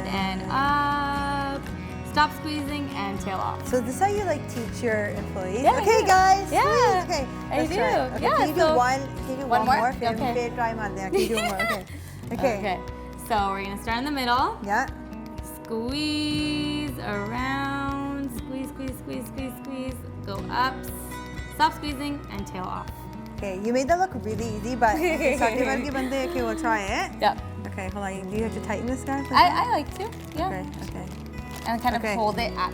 and up. Stop squeezing and tail off. So this is how you like teach your employees? Yeah, okay, guys. Yeah. Squeeze. Okay, I do. Okay, Yeah. can you do one? Can you do one more? Okay. Try one there. Can you do one more? Okay. Okay. So we're gonna start in the middle. Yeah. Squeeze around. Squeeze, squeeze, squeeze, squeeze, squeeze. Go up. Stop squeezing and tail off. Okay, you made that look really easy, but okay, we'll try it. Yep. Okay, hold on. Do you have to tighten this guy? I like to. Yeah. Okay. And kind of hold it at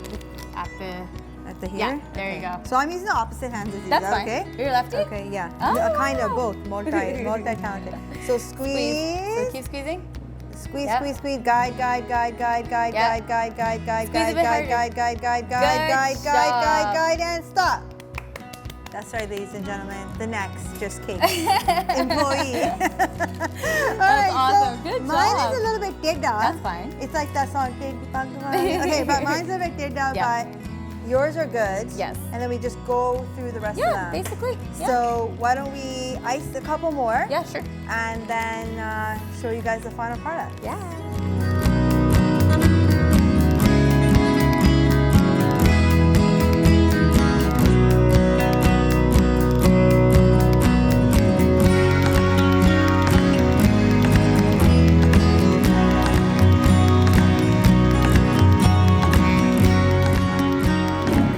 the here? Yeah, there you go. So I'm using the opposite hands as you. That's fine. Okay? You're lefty? Okay, yeah. Oh. Kind of both. Multi-talented. So squeeze. So keep squeezing. Squeeze, squeeze, squeeze. Guide, guide, guide, guide, guide, guide, guide, guide, guide, guide, guide, guide, guide, guide, guide, guide, guide, and stop. That's right, ladies and gentlemen. The next Just Cakes employee. That's awesome. Good job. Mine is a little bit dead down. That's fine. It's like that song. Okay, but mine's a bit dead down, but yours are good. Yes. And then we just go through the rest of them. Yeah, basically. Yeah. So why don't we ice a couple more? Yeah, sure. And then show you guys the final product. Yeah.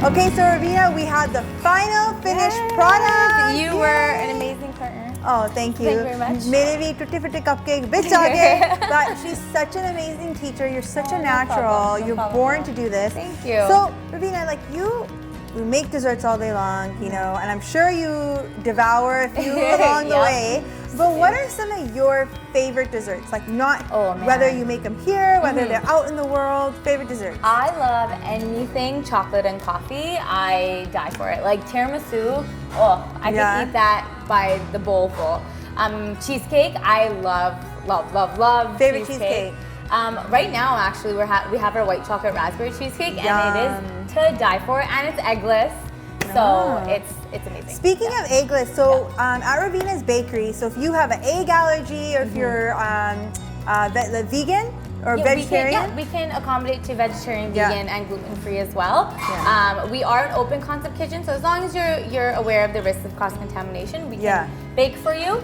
Okay, so Raveena, we had the final finished product. You were an amazing partner. Oh, thank you. Thank you very much. मेरे भी टूटे फूटे cupcake bitch आ गए. But she's such an amazing teacher. You're such a natural. You're born to do this. Thank you. So Raveena, like you make desserts all day long, you know, and I'm sure you devour a few along the way. But what are some of your favorite desserts? Like not whether you make them here, whether they're out in the world, favorite desserts? I love anything chocolate and coffee. I die for it. Like tiramisu, I could eat that by the bowl full. Cheesecake, I love Favorite cheesecake? Right now, actually, we have our white chocolate raspberry cheesecake, and it is to die for, and it's eggless, so it's amazing. Speaking of eggless, so at Raveena's Bakery, so if you have an egg allergy or if you're vegan or vegetarian, we can accommodate to vegetarian, vegan, and gluten-free as well. We are an open concept kitchen, so as long as you're aware of the risks of cross-contamination, we can bake for you.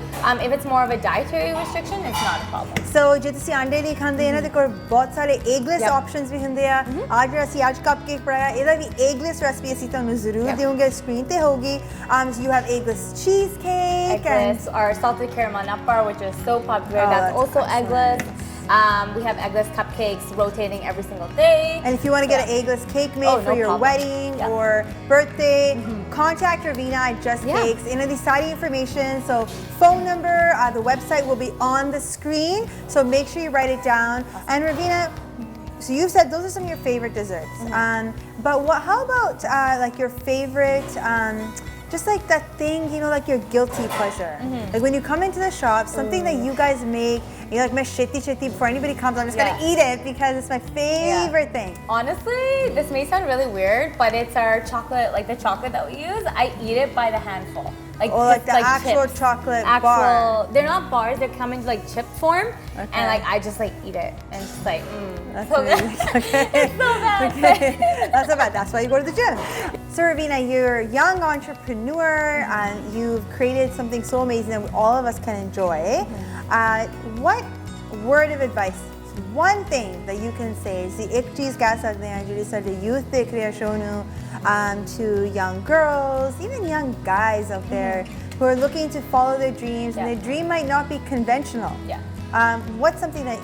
If it's more of a dietary restriction, it's not a problem. So ਜੇ ਤੁਸੀਂ ਅੰਡੇ ਨਹੀਂ ਖਾਂਦੇ ਇਹਨਾਂ ਦੇ ਕੋਲ ਬਹੁਤ ਸਾਰੇ eggless options ਵੀ ਹੁੰਦੇ ਆ. ਅੱਜ ਅਸੀਂ cupcake ਬਣਾਇਆ, ਇਹਦਾ ਵੀ eggless recipe ਅਸੀਂ ਤੁਹਾਨੂੰ ਜ਼ਰੂਰ ਦੇਵਾਂਗੇ, screen ਤੇ ਹੋਊਗੀ. So you have eggless cheesecake, eggless, our salted caramel nut bar, which is so popular. That's also eggless. We have eggless cupcakes rotating every single day. And if you want to get an eggless cake made for your wedding or birthday, contact Raveena at Just Cakes. In the side information, so phone number, the website will be on the screen. So make sure you write it down. And Raveena, so you said those are some of your favorite desserts. But how about like your favorite? Just like that thing, you know, like your guilty pleasure. Like when you come into the shop, something that you guys make, you're like, my shitty, before anybody comes, I'm just gonna eat it because it's my favorite thing. Honestly, this may sound really weird, but it's our chocolate, like the chocolate that we use, I eat it by the handful. Like, like the actual chips. chocolate bar. They're not bars, they come in like chip form, and like I just like eat it, and it's just like, That's so good. It's so bad. That's so bad, that's why you go to the gym. So Raveena, you're a young entrepreneur, and you've created something so amazing that all of us can enjoy. What word of advice, one thing that you can say is the ek cheez keh sakte hain jehdi sade youth dekh rahe show nu, to young girls, even young guys out there who are looking to follow their dreams and their dream might not be conventional. What's something that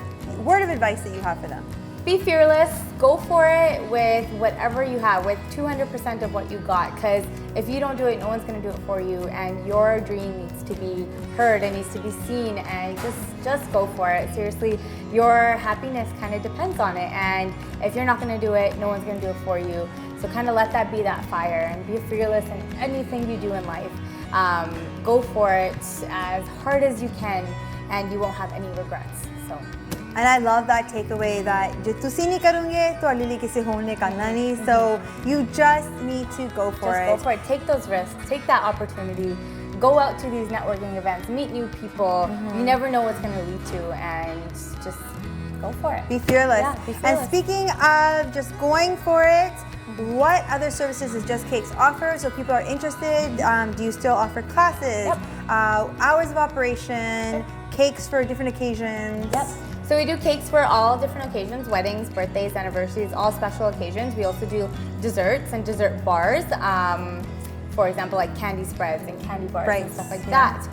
word of advice that you have for them? Be fearless, go for it with whatever you have, with 200% of what you got, because if you don't do it, no one's going to do it for you, and your dream needs to be heard, it needs to be seen, and just go for it. Seriously, your happiness kind of depends on it, and if you're not going to do it, no one's going to do it for you. So kind of let that be that fire, and be fearless in anything you do in life. Go for it as hard as you can, and you won't have any regrets. So. And I love that takeaway that je tusi nahi karunge to aale liye kisi hone ne karna nahi. So you just need to go for it. Just go for it. Take those risks. Take that opportunity. Go out to these networking events. Meet new people. You never know what's going to lead to, and just go for it. Be fearless. Yeah, be fearless. And speaking of just going for it, what other services does Just Cakes offer? So if people are interested, do you still offer classes, hours of operation, cakes for different occasions? So we do cakes for all different occasions, weddings, birthdays, anniversaries, all special occasions. We also do desserts and dessert bars. For example, like candy spreads and candy bars and stuff like that.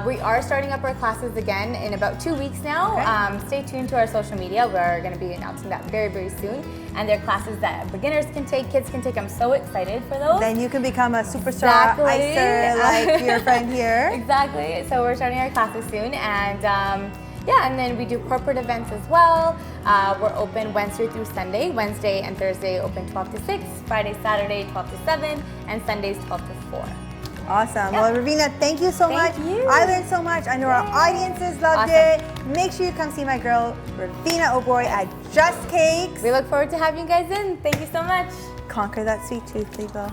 We are starting up our classes again in about 2 weeks now. Stay tuned to our social media. We're going to be announcing that very, very soon. And they're classes that beginners can take, kids can take. I'm so excited for those. Then you can become a superstar icer like your friend here. Exactly. So we're starting our classes soon. And and then we do corporate events as well. We're open Wednesday through Sunday. Wednesday and Thursday open 12 to 6, Friday, Saturday 12 to 7, and Sundays 12 to 4. Awesome. Well, Raveena, thank you so much. Thank you. I learned so much. I know our audiences loved it. Make sure you come see my girl, Raveena Oberoi at Just Cakes. We look forward to having you guys in. Thank you so much. Conquer that sweet tooth, Liba.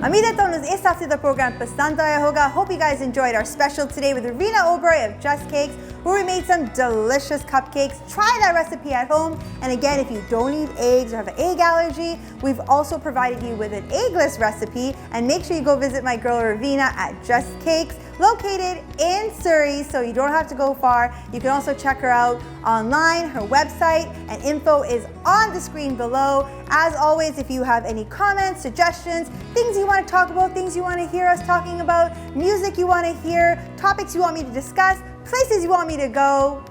उम्मीद है ਤੁਹਾਨੂੰ ਇਸ ਹਫ਼ਤੇ ਦਾ programme ਪਸੰਦ ਆਇਆ ਹੋਗਾ. Hope you guys enjoyed our special today with Raveena Oberoi of Just Cakes, where we made some delicious cupcakes. Try that recipe at home. And again, if you don't eat eggs or have an egg allergy, we've also provided you with an eggless recipe. And make sure you go visit my girl Raveena at Just Cakes, located in Surrey, so you don't have to go far. You can also check her out online. Her website and info is on the screen below. As always, if you have any comments, suggestions, things you want to talk about, things you want to hear us talking about, music you want to hear, topics you want me to discuss, places you want me to go,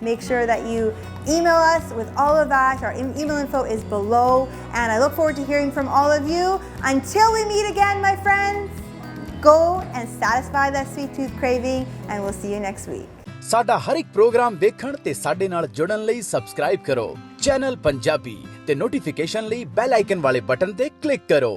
make sure that you email us with all of that. Our email info is below, and I look forward to hearing from all of you. Until we meet again, my friends, go and satisfy that sweet tooth craving, and we'll see you next week. ਸਾਡਾ ਹਰ ਇੱਕ programme ਵੇਖਣ ਤੇ ਸਾਡੇ ਨਾਲ ਜੁੜਨ ਲਈ subscribe ਕਰੋ channel Punjabi ਤੇ ਨੋਟੀਫਿਕੇਸ਼ਨ ਲਈ ਬੈਲ ਆਈਕਨ ਵਾਲੇ ਬਟਨ ਤੇ ਕਲਿੱਕ ਕਰੋ।